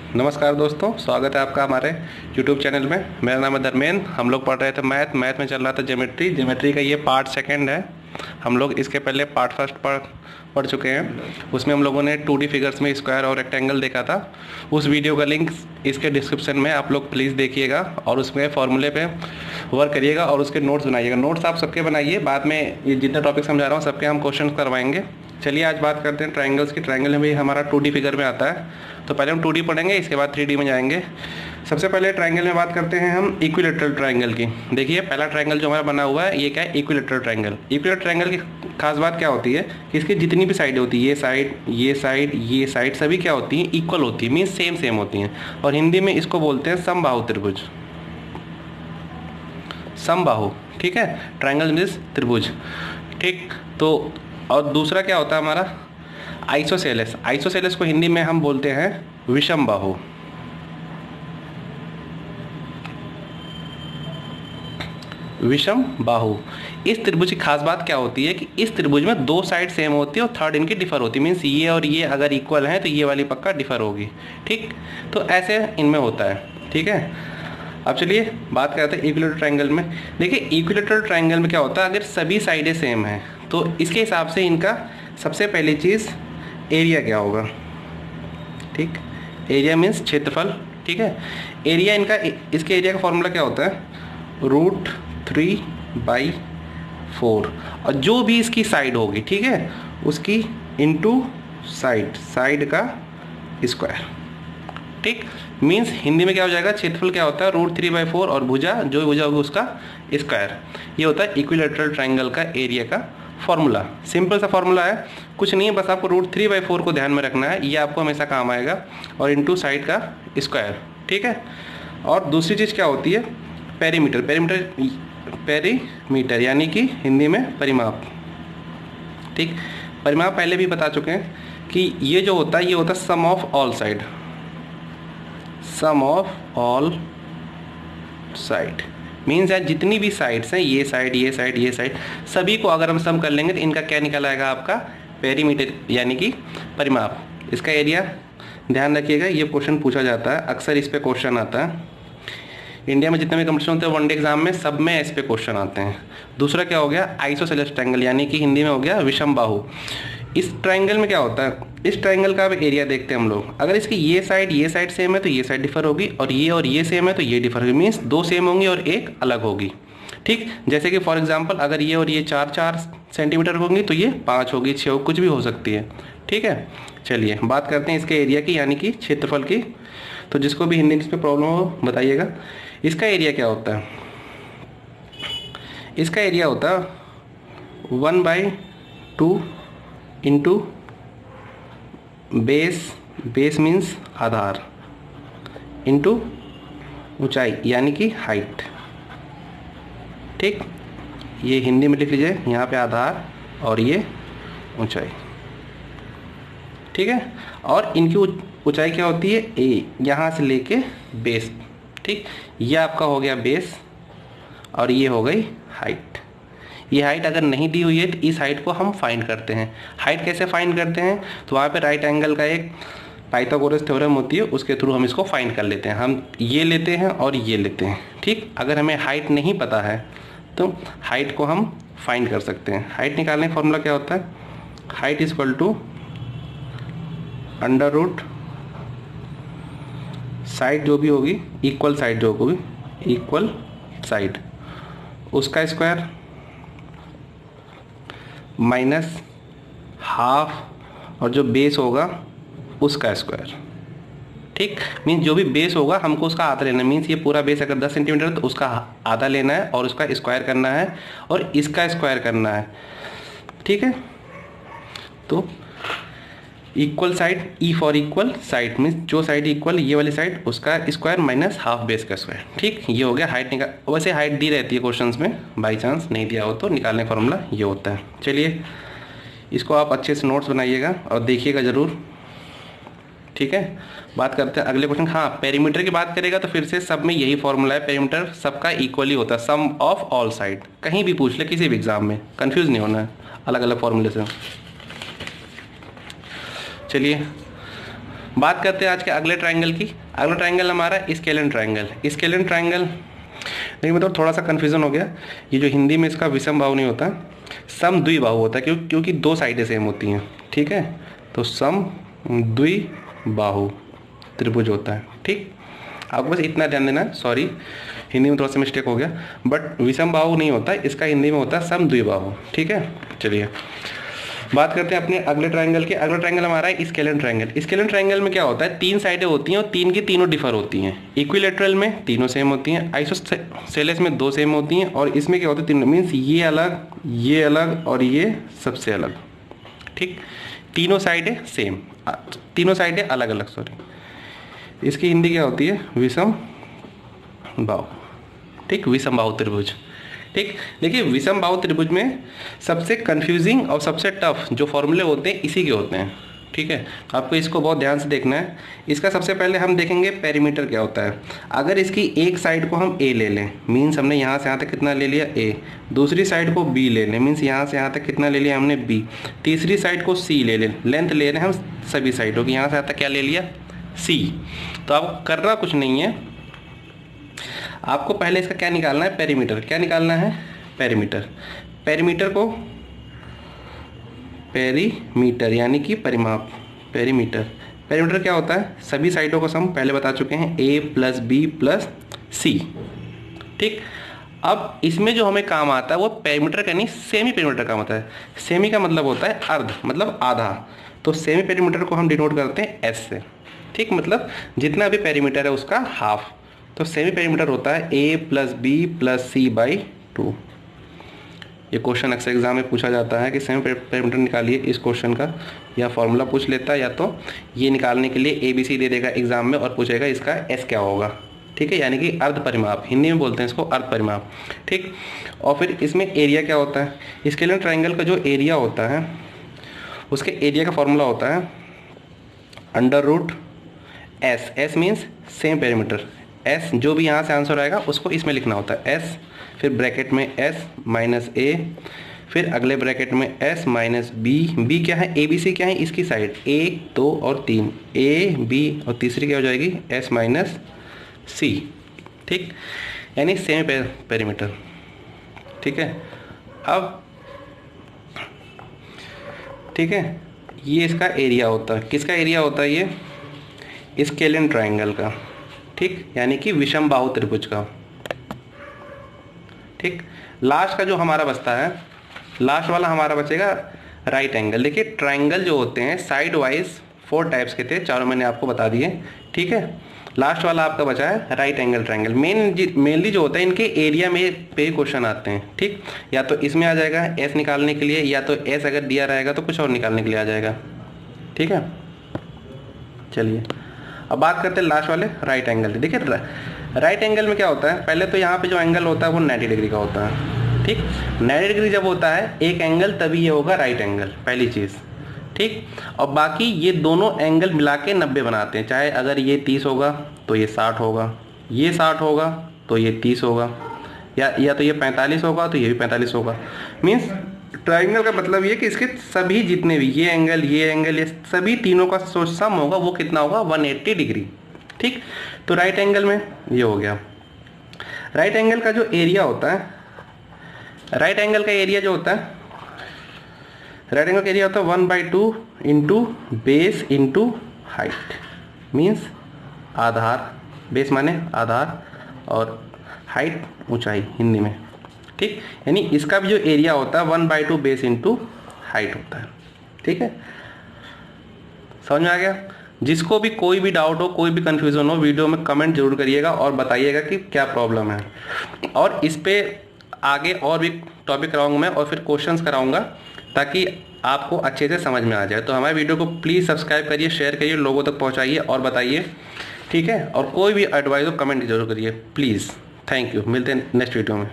नमस्कार दोस्तों, स्वागत है आपका हमारे YouTube चैनल में। मेरा नाम है धर्मेंद्र। हम लोग पढ़ रहे थे मैथ में चल रहा था ज्योमेट्री का ये पार्ट सेकंड है। हम लोग इसके पहले पार्ट फर्स्ट पढ़ चुके हैं। उसमें हम लोगों ने 2D फिगर्स में स्क्वायर और रेक्टेंगल देखा था। उस वीडियो का लिंक इसके डिस्क्रिप्शन में आप लोग प्लीज़ देखिएगा और उसमें फॉर्मूले पे वर्क करिएगा और उसके नोट्स बनाइएगा। नोट्स आप सबके बनाइए, बाद में ये जितने टॉपिक समझा रहा हूँ सबके हम क्वेश्चन करवाएंगे। चलिए आज बात करते हैं ट्रायंगल्स की। ट्रायंगल में भी हमारा 2D फिगर में आता है, तो पहले हम 2D पढ़ेंगे, इसके बाद 3D में जाएंगे। सबसे पहले ट्रायंगल में बात करते हैं हम इक्विलेटरल ट्रायंगल की। देखिए पहला ट्रायंगल जो हमारा बना हुआ है ये क्या है, इक्विलेटरल ट्रायंगल। इक्विलेटरल ट्रायंगल की खास बात क्या होती है कि इसकी जितनी भी साइड होती है, ये साइड ये साइड ये साइड, सभी क्या होती हैं, इक्वल होती है, मीन्स सेम होती हैं। और हिंदी में इसको बोलते हैं समबाहु त्रिभुज। समबाहु, ठीक है, ट्रायंगल मीन्स त्रिभुज, ठीक। तो और दूसरा क्या होता है हमारा आइसोसेलेस। आइसोसेलेस को हिंदी में हम बोलते हैं विषम बाहु। विषम बाहु। इस त्रिभुज की खास बात क्या होती है कि इस त्रिभुज में दो साइड सेम होती है और थर्ड इनकी डिफर होती है, मीन्स ये और ये अगर इक्वल हैं तो ये वाली पक्का डिफर होगी, ठीक। तो ऐसे इनमें होता है, ठीक है। अब चलिए बात करते हैं इक्विलेटरल ट्रायंगल में। देखिए इक्विलेटरल ट्रायंगल में क्या होता है, अगर सभी साइडें सेम हैं तो इसके हिसाब से इनका सबसे पहली चीज़ एरिया क्या होगा, ठीक। एरिया मीन्स क्षेत्रफल, ठीक है। एरिया इनका, इसके एरिया का फॉर्मूला क्या होता है, √3/4। और जो भी इसकी साइड होगी, ठीक है, उसकी इनटू साइड का स्क्वायर, ठीक। मीन्स हिंदी में क्या हो जाएगा, क्षेत्रफल क्या होता है √3/4 और भुजा जो भुजा होगी उसका स्क्वायर। ये होता है इक्विलेटरल ट्रायंगल का एरिया का फॉर्मूला। सिंपल सा फॉर्मूला है, कुछ नहीं है, बस आपको √3/4 को ध्यान में रखना है, ये आपको हमेशा काम आएगा, और इनटू साइड का स्क्वायर, ठीक है। और दूसरी चीज़ क्या होती है, पेरीमीटर यानी कि हिंदी में परिमाप, ठीक। परिमाप पहले भी बता चुके हैं कि ये जो होता है ये होता है sum of all side. Sum of all side means यार जितनी भी साइड्स हैं, ये साइड ये साइड ये साइड, सभी को अगर हम सम कर लेंगे तो इनका क्या निकल आएगा, आपका पेरीमीटर यानी कि परिमाप। इसका एरिया ध्यान रखिएगा, ये क्वेश्चन पूछा जाता है, अक्सर इस पे क्वेश्चन आता है। इंडिया में जितने भी कंपटीशन होते हैं वनडे एग्जाम में, सब में इस पे क्वेश्चन आते हैं। दूसरा क्या हो गया, आइसोसेलेस ट्रायंगल यानी कि हिंदी में हो गया विषम बाहु। इस ट्रायंगल में क्या होता है, इस ट्रायंगल का अब एरिया देखते हैं हम लोग। अगर इसकी ये साइड सेम है तो ये साइड डिफर होगी, और ये सेम है तो ये डिफर होगी, मीन्स दो सेम होंगी और एक अलग होगी, ठीक। जैसे कि फॉर एग्जांपल अगर ये और ये 4 सेंटीमीटर होंगी तो ये 5 होगी, 6 होगी, कुछ भी हो सकती है, ठीक है। चलिए बात करते हैं इसके एरिया की यानी कि क्षेत्रफल की। तो जिसको भी हिंदी में प्रॉब्लम हो बताइएगा। इसका एरिया क्या होता है, इसका एरिया होता है 1/2 इंटू बेस मीन्स आधार इंटू ऊंचाई यानी कि हाइट, ठीक। ये हिंदी में लिख लीजिए, यहाँ पे आधार और ये ऊंचाई, ठीक है। और इनकी ऊंचाई क्या होती है, ए, यहाँ से लेके बेस, ठीक। ये आपका हो गया बेस और ये हो गई हाइट। ये हाइट अगर नहीं दी हुई है तो इस हाइट को हम फाइंड करते हैं। हाइट कैसे फाइंड करते हैं, तो वहाँ पे राइट एंगल का एक पाइथागोरस थ्योरम होती है, उसके थ्रू हम इसको फाइंड कर लेते हैं। हम ये लेते हैं और ये लेते हैं, ठीक। अगर हमें हाइट नहीं पता है तो हाइट को हम फाइंड कर सकते हैं। हाइट निकालने का फॉर्मूला क्या होता है, हाइट इक्वल टू √ साइड जो भी होगी, इक्वल साइड जो होगी, इक्वल साइड उसका स्क्वायर माइनस हाफ, और जो बेस होगा उसका स्क्वायर, ठीक। मीन्स जो भी बेस होगा हमको उसका आधा लेना है। मीन्स ये पूरा बेस अगर 10 सेंटीमीटर तो उसका आधा लेना है और उसका स्क्वायर करना है और इसका स्क्वायर करना है, ठीक है। तो equal side, E for equal side means जो साइड इक्वल ये वाली साइड उसका स्क्वायर माइनस हाफ बेस का स्क्वायर, ठीक। ये हो गया हाइट निकाल। वैसे हाइट दी रहती है क्वेश्चंस में, बाई चांस नहीं दिया हो तो निकालने का फॉर्मूला ये होता है। चलिए इसको आप अच्छे से नोट्स बनाइएगा और देखिएगा ज़रूर, ठीक है। बात करते हैं अगले क्वेश्चन। हाँ, पेरीमीटर की बात करेगा तो फिर से सब में यही फॉर्मूला है, पेरीमीटर सबका इक्वली होता है, सम ऑफ ऑल साइड। कहीं भी पूछ ले किसी भी एग्जाम में, कंफ्यूज नहीं होना है अलग अलग फॉर्मूले से। चलिए बात करते हैं आज के अगले ट्राइंगल की। अगला ट्राइंगल हमारा स्केलेन ट्राइंगल। स्केलेन ट्राइंगल लेकिन मतलब थोड़ा सा कन्फ्यूजन हो गया, ये जो हिंदी में इसका विषम बाहु नहीं होता, सम द्विबाहु होता है, क्योंकि दो साइडें सेम होती हैं। ठीक है, तो सम द्विबाहु त्रिभुज होता है। ठीक, आपको बस इतना ध्यान देना है। सॉरी, हिंदी में थोड़ा सा मिस्टेक हो गया, बट विषम बाहु नहीं होता, इसका हिंदी में होता है सम द्विबाहु। ठीक है, चलिए बात करते हैं अपने अगले ट्राइंगल के। अगला ट्राइंगल हमारा है स्केलेन ट्राइंगल। स्केलेन ट्राइंगल में क्या होता है, तीन साइडें होती हैं और तीन की तीनों डिफर होती हैं। इक्विलेटरल में तीनों सेम होती हैं, आइसोसेलेस में दो सेम होती हैं, और इसमें क्या होता है, तीनों मीन्स ये अलग और ये सबसे अलग। ठीक, तीनों साइडें सेम, तीनों साइडें अलग अलग। सॉरी, इसकी हिंदी क्या होती है, विषम बाहु। ठीक, विषम बाहु त्रिभुज। ठीक, देखिए विषम बाहु त्रिभुज में सबसे कंफ्यूजिंग और सबसे टफ जो फॉर्मूले होते हैं इसी के होते हैं। ठीक है, आपको इसको बहुत ध्यान से देखना है। इसका सबसे पहले हम देखेंगे पेरीमीटर क्या होता है। अगर इसकी एक साइड को हम ए ले लें, मीन्स हमने यहाँ से यहाँ तक कितना ले लिया ए, दूसरी साइड को बी ले लें, मीन्स यहाँ से यहाँ तक कितना ले लिया हमने बी, तीसरी साइड को सी ले लें, लेंथ ले रहे हैं हम सभी साइडों की, यहाँ से यहाँ तक क्या ले लिया सी। तो आपको करना कुछ नहीं है, आपको पहले इसका क्या निकालना है, पेरीमीटर। क्या निकालना है, पेरीमीटर। पेरीमीटर को पेरीमीटर यानी कि परिमाप, पेरीमीटर। पेरीमीटर क्या होता है, सभी साइडों को हम पहले बता चुके हैं, ए प्लस बी प्लस सी। ठीक, अब इसमें जो हमें काम आता है वो पेरीमीटर का नहीं, सेमी पेरीमीटर काम आता है। सेमी का मतलब होता है अर्ध, मतलब आधा। तो सेमी पेरीमीटर को हम डिनोट करते हैं एस से। ठीक, मतलब जितना भी पेरीमीटर है उसका हाफ। तो सेमी पेरीमीटर होता है A plus B plus C by 2। ये क्वेश्चन अक्सर एग्जाम में पूछा जाता है कि सेमी पेरीमीटर निकालिए इस क्वेश्चन का, या फॉर्मूला पूछ लेता है, या तो ये निकालने के लिए ABC दे देगा एग्जाम में और पूछेगा इसका S क्या होगा। ठीक है, यानी कि अर्ध परिमाप, हिंदी में बोलते हैं इसको अर्ध परिमाप। ठीक, और फिर इसमें एरिया क्या होता है, स्केलेन ट्राइंगल का जो एरिया होता है उसके एरिया का फॉर्मूला होता है √S। S means same perimeter. S जो भी यहाँ से आंसर आएगा उसको इसमें लिखना होता है S, फिर ब्रैकेट में S माइनस A, फिर अगले ब्रैकेट में S माइनस B। B क्या है, ABC क्या है, इसकी साइड 1 2 और 3, A B, और तीसरी क्या हो जाएगी S माइनस C। ठीक, यानी सेम पेरीमीटर। ठीक है, अब ठीक है, ये इसका एरिया होता है। किसका एरिया होता है, ये स्केलेन ट्राइंगल का। ठीक, यानी कि विषम बाहु त्रिभुज का। ठीक, लास्ट का जो हमारा बचता है, लास्ट वाला हमारा बचेगा राइट एंगल। देखिए ट्राइंगल जो होते हैं साइड वाइज 4 टाइप्स के थे, चारों मैंने आपको बता दिए। ठीक है, लास्ट वाला आपका बचा है राइट एंगल ट्राइंगल। मेनली जो होता है इनके एरिया में पे क्वेश्चन आते हैं। ठीक, या तो इसमें आ जाएगा एस निकालने के लिए, या तो एस अगर दिया रहेगा तो कुछ और निकालने के लिए आ जाएगा। ठीक है, चलिए अब बात करते हैं लास्ट वाले राइट एंगल। देखिए राइट एंगल में क्या होता है, पहले तो यहाँ पे जो एंगल होता है वो 90 डिग्री का होता है। ठीक, 90 डिग्री जब होता है एक एंगल, तभी ये होगा राइट एंगल, पहली चीज़। ठीक, और बाकी ये दोनों एंगल मिला के 90 बनाते हैं। चाहे अगर ये 30 होगा तो ये 60 होगा, ये 60 होगा तो ये 30 होगा, या तो ये 45 होगा तो ये भी 45 होगा। मीन्स ट्राइंगल का मतलब ये कि इसके सभी जितने भी ये एंगल ये सभी तीनों का सम होगा, वो कितना होगा 180 डिग्री। ठीक, तो राइट एंगल में ये हो गया। राइट एंगल का जो एरिया होता है, राइट एंगल का एरिया जो होता है, राइट एंगल का एरिया होता है 1/2 into base into height. Means आधार, बेस माने आधार और हाइट ऊंचाई हिंदी में। ठीक, यानी इसका भी जो एरिया होता है 1/2 बेस इंटू हाइट होता है। ठीक है, समझ में आ गया। जिसको भी कोई भी डाउट हो, कोई भी कंफ्यूजन हो, वीडियो में कमेंट जरूर करिएगा और बताइएगा कि क्या प्रॉब्लम है। और इस पे आगे और भी टॉपिक कराऊंगा मैं, और फिर क्वेश्चंस कराऊंगा, ताकि आपको अच्छे से समझ में आ जाए। तो हमारे वीडियो को प्लीज़ सब्सक्राइब करिए, शेयर करिए, लोगों तक पहुँचाइए और बताइए। ठीक है, और कोई भी एडवाइस हो कमेंट जरूर करिए प्लीज़। थैंक यू, मिलते हैं नेक्स्ट वीडियो में।